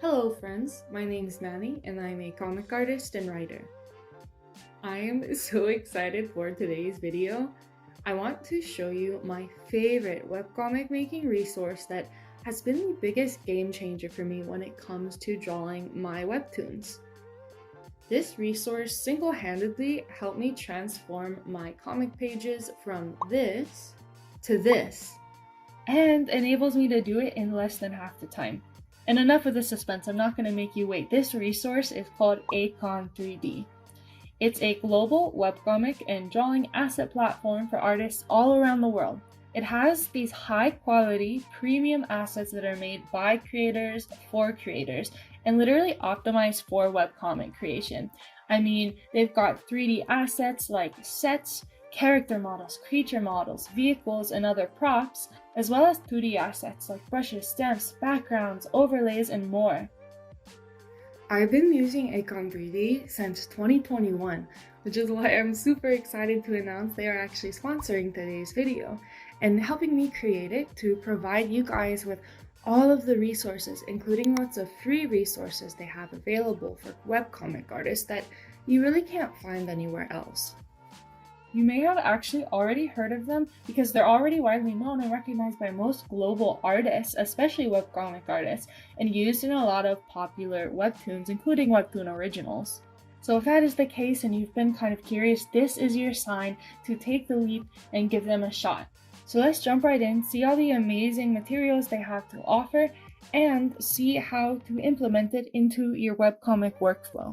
Hello friends, my name is Manny and I'm a comic artist and writer. I am so excited for today's video. I want to show you my favorite webcomic making resource that has been the biggest game changer for me when it comes to drawing my webtoons. This resource single-handedly helped me transform my comic pages from this to this, and enables me to do it in less than half the time. And enough of the suspense, I'm not going to make you wait. This resource is called ACON3D. It's a global webcomic and drawing asset platform for artists all around the world. It has these high quality premium assets that are made by creators for creators and literally optimized for webcomic creation. I mean, they've got 3D assets like sets, character models, creature models, vehicles, and other props, as well as 2D assets like brushes, stamps, backgrounds, overlays, and more. I've been using ACON3D since 2021, which is why I'm super excited to announce they are actually sponsoring today's video and helping me create it to provide you guys with all of the resources, including lots of free resources they have available for webcomic artists that you really can't find anywhere else. You may have actually already heard of them because they're already widely known and recognized by most global artists, especially webcomic artists, and used in a lot of popular webtoons, including webtoon originals. So if that is the case and you've been kind of curious, this is your sign to take the leap and give them a shot. So let's jump right in, see all the amazing materials they have to offer, and see how to implement it into your webcomic workflow.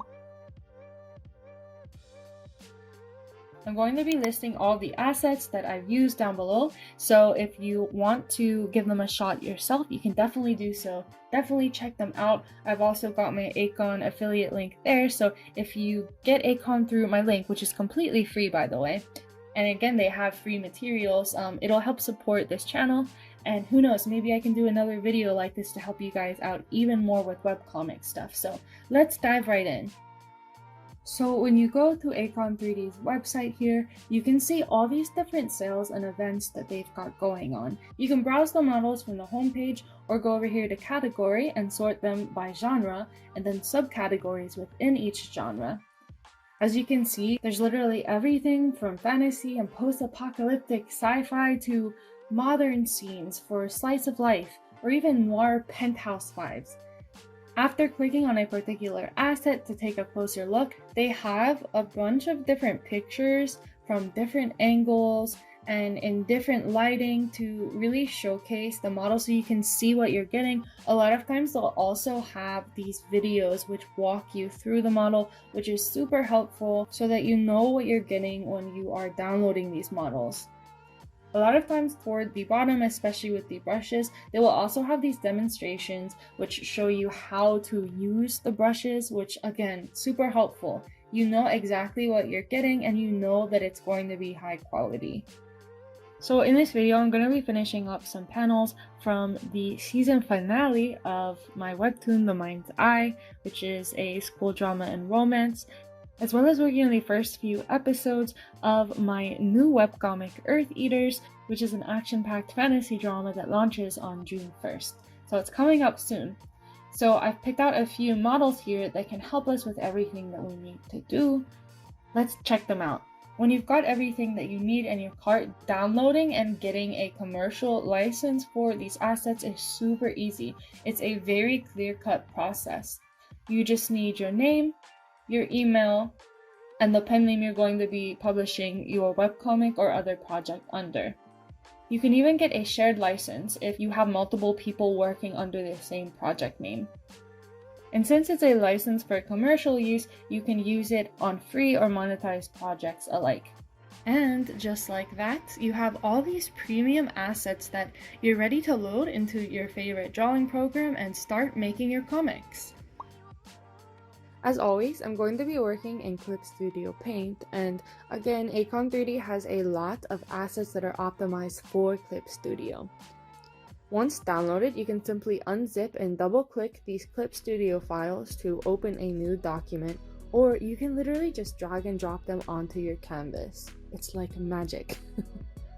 I'm going to be listing all the assets that I've used down below, so if you want to give them a shot yourself, you can definitely do so. Definitely check them out. I've also got my Acon affiliate link there, so if you get Acon through my link, which is completely free by the way, and again they have free materials, it'll help support this channel, and who knows, maybe I can do another video like this to help you guys out even more with webcomic stuff. So let's dive right in. So when you go to ACON3D's website here, you can see all these different sales and events that they've got going on. You can browse the models from the homepage or go over here to category and sort them by genre and then subcategories within each genre. As you can see, there's literally everything from fantasy and post-apocalyptic sci-fi to modern scenes for slice of life or even noir penthouse vibes. After clicking on a particular asset to take a closer look, they have a bunch of different pictures from different angles and in different lighting to really showcase the model so you can see what you're getting. A lot of times they'll also have these videos which walk you through the model, which is super helpful so that you know what you're getting when you are downloading these models. A lot of times toward the bottom, especially with the brushes, they will also have these demonstrations which show you how to use the brushes, which again, super helpful. You know exactly what you're getting and you know that it's going to be high quality. So in this video, I'm going to be finishing up some panels from the season finale of my webtoon, The Mind's Eye, which is a school drama and romance, as well as working on the first few episodes of my new webcomic Earth Eaters, which is an action-packed fantasy drama that launches on June 1st. So it's coming up soon. So I've picked out a few models here that can help us with everything that we need to do. Let's check them out. When you've got everything that you need in your cart, downloading and getting a commercial license for these assets is super easy. It's a very clear-cut process. You just need your name, your email, and the pen name you're going to be publishing your webcomic or other project under. You can even get a shared license if you have multiple people working under the same project name. And since it's a license for commercial use, you can use it on free or monetized projects alike. And just like that, you have all these premium assets that you're ready to load into your favorite drawing program and start making your comics. As always, I'm going to be working in Clip Studio Paint, and again, ACON3D has a lot of assets that are optimized for Clip Studio. Once downloaded, you can simply unzip and double-click these Clip Studio files to open a new document, or you can literally just drag and drop them onto your canvas. It's like magic.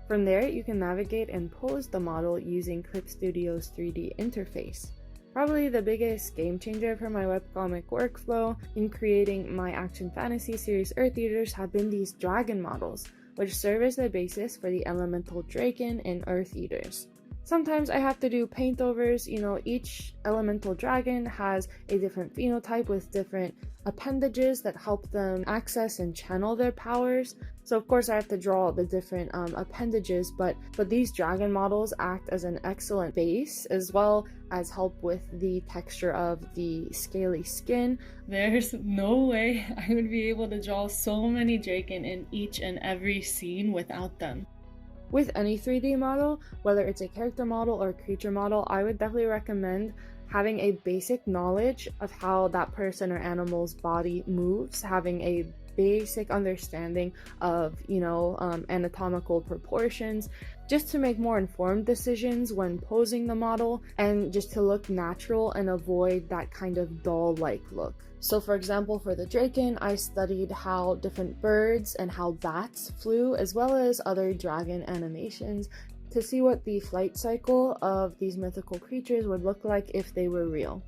From there, you can navigate and pose the model using Clip Studio's 3D interface. Probably the biggest game changer for my webcomic workflow in creating my action fantasy series Earth Eaters have been these dragon models, which serve as the basis for the elemental dragon in Earth Eaters. Sometimes I have to do paintovers, each elemental dragon has a different phenotype with different appendages that help them access and channel their powers. So of course I have to draw the different appendages, but these dragon models act as an excellent base as well as help with the texture of the scaly skin. There's no way I would be able to draw so many dragon in each and every scene without them. With any 3D model, whether it's a character model or a creature model, I would definitely recommend having a basic knowledge of how that person or animal's body moves, having a basic understanding of, anatomical proportions, just to make more informed decisions when posing the model and just to look natural and avoid that kind of doll-like look. So for example, for the draken, I studied how different birds and how bats flew, as well as other dragon animations, to see what the flight cycle of these mythical creatures would look like if they were real.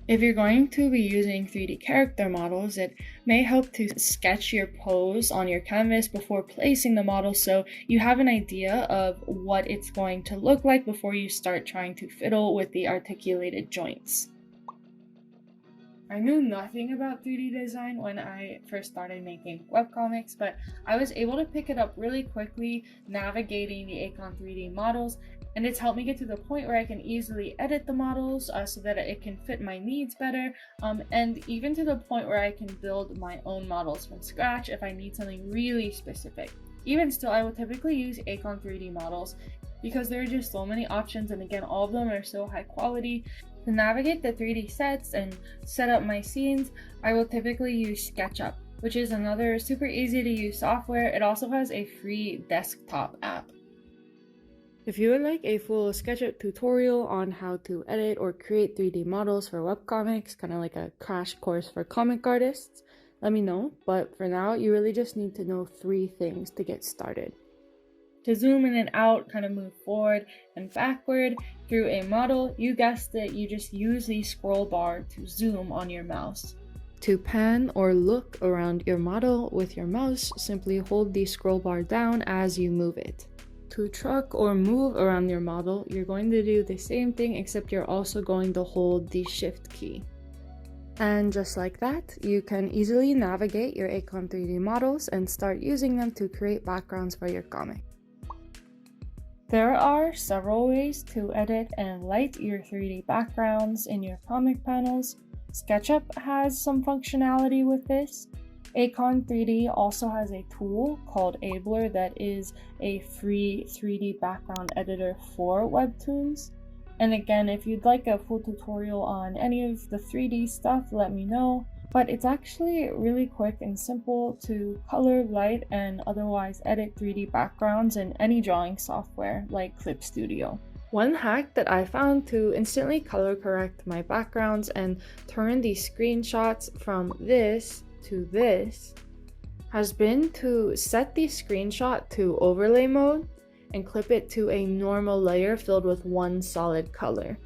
If you're going to be using 3D character models, it may help to sketch your pose on your canvas before placing the model so you have an idea of what it's going to look like before you start trying to fiddle with the articulated joints. I knew nothing about 3D design when I first started making webcomics, but I was able to pick it up really quickly navigating the ACON3D models, and it's helped me get to the point where I can easily edit the models so that it can fit my needs better, and even to the point where I can build my own models from scratch if I need something really specific. Even still, I will typically use ACON3D models because there are just so many options, and again, all of them are so high quality. To navigate the 3D sets and set up my scenes, I will typically use SketchUp, which is another super easy to use software. It also has a free desktop app. If you would like a full SketchUp tutorial on how to edit or create 3D models for webcomics, kind of like a crash course for comic artists, let me know. But for now, you really just need to know 3 things to get started. To zoom in and out, kind of move forward and backward through a model, you guessed it, you just use the scroll bar to zoom on your mouse. To pan or look around your model with your mouse, simply hold the scroll bar down as you move it. To truck or move around your model, you're going to do the same thing, except you're also going to hold the shift key. And just like that, you can easily navigate your ACON3D models and start using them to create backgrounds for your comic. There are several ways to edit and light your 3D backgrounds in your comic panels. SketchUp has some functionality with this. ACON3D also has a tool called Abler that is a free 3D background editor for WEBTOONS. And again, if you'd like a full tutorial on any of the 3D stuff, let me know. But it's actually really quick and simple to color, light, and otherwise edit 3D backgrounds in any drawing software like Clip Studio. One hack that I found to instantly color correct my backgrounds and turn these screenshots from this to this has been to set the screenshot to overlay mode and clip it to a normal layer filled with one solid color.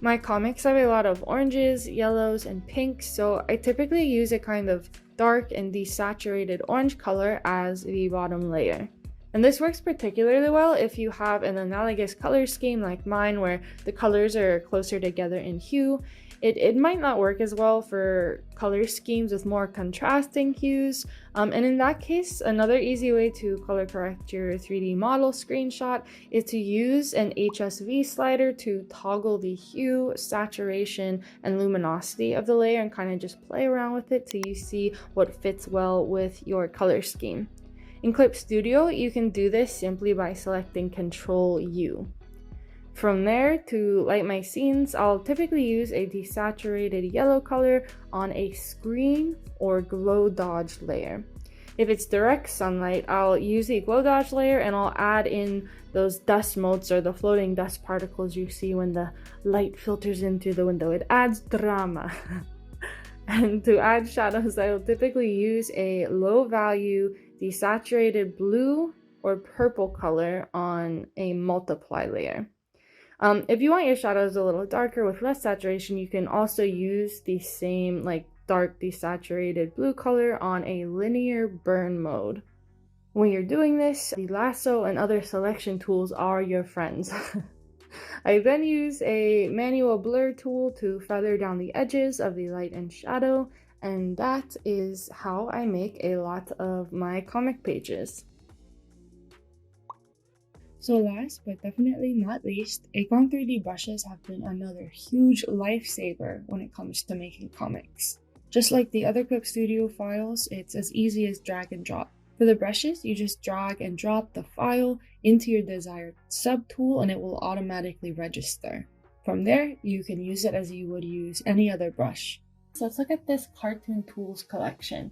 My comics have a lot of oranges, yellows, and pinks, so I typically use a kind of dark and desaturated orange color as the bottom layer. And this works particularly well if you have an analogous color scheme like mine where the colors are closer together in hue. It might not work as well for color schemes with more contrasting hues, and in that case, another easy way to color correct your 3D model screenshot is to use an HSV slider to toggle the hue, saturation, and luminosity of the layer and kind of just play around with it till you see what fits well with your color scheme. In Clip Studio, you can do this simply by selecting Ctrl U. From there, to light my scenes, I'll typically use a desaturated yellow color on a screen or glow dodge layer. If it's direct sunlight, I'll use the glow dodge layer and I'll add in those dust motes or the floating dust particles you see when the light filters in through the window. It adds drama. And to add shadows, I will typically use a low value desaturated blue or purple color on a multiply layer. If you want your shadows a little darker with less saturation, you can also use the same like dark desaturated blue color on a linear burn mode. When you're doing this, the lasso and other selection tools are your friends. I then use a manual blur tool to feather down the edges of the light and shadow, and that is how I make a lot of my comic pages. So last but definitely not least, ACON3D brushes have been another huge lifesaver when it comes to making comics. Just like the other Clip Studio files, it's as easy as drag and drop. For the brushes, you just drag and drop the file into your desired subtool and it will automatically register. From there, you can use it as you would use any other brush. So let's look at this cartoon tools collection.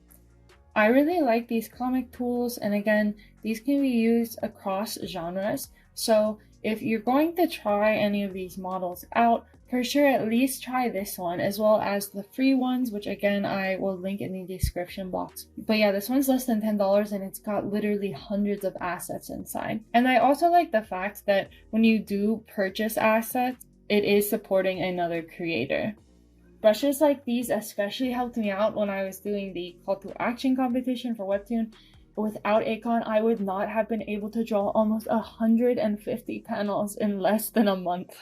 I really like these comic tools, and again, these can be used across genres. So if you're going to try any of these models out, for sure at least try this one, as well as the free ones, which again I will link in the description box. But yeah, this one's less than $10 and it's got literally hundreds of assets inside. And I also like the fact that when you do purchase assets, it is supporting another creator. Brushes like these especially helped me out when I was doing the call to action competition for WEBTOON. Without ACON, I would not have been able to draw almost 150 panels in less than a month.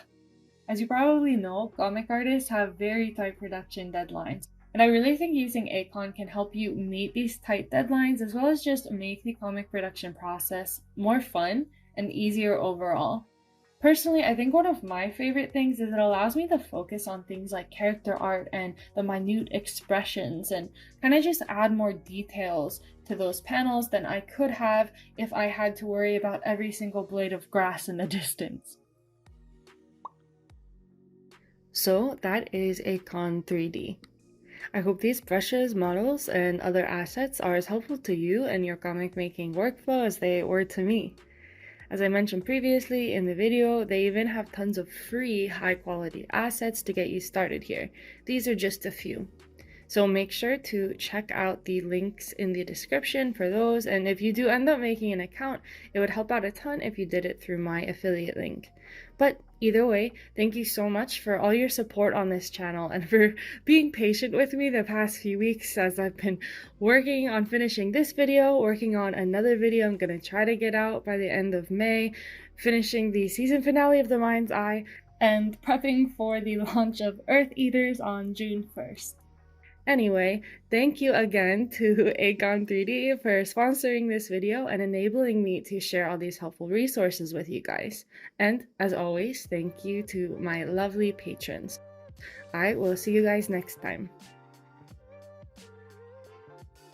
As you probably know, comic artists have very tight production deadlines, and I really think using ACON can help you meet these tight deadlines as well as just make the comic production process more fun and easier overall. Personally, I think one of my favorite things is it allows me to focus on things like character art and the minute expressions and kind of just add more details to those panels than I could have if I had to worry about every single blade of grass in the distance. So that is ACON3D. I hope these brushes, models, and other assets are as helpful to you and your comic making workflow as they were to me. As I mentioned previously in the video, they even have tons of free high-quality assets to get you started here. These are just a few. So make sure to check out the links in the description for those, and if you do end up making an account, it would help out a ton if you did it through my affiliate link. But either way, thank you so much for all your support on this channel and for being patient with me the past few weeks as I've been working on finishing this video, working on another video I'm going to try to get out by the end of May, finishing the season finale of The Mind's Eye, and prepping for the launch of Earth Eaters on June 1st. Anyway, thank you again to ACON3D for sponsoring this video and enabling me to share all these helpful resources with you guys. And as always, thank you to my lovely patrons. I will see you guys next time.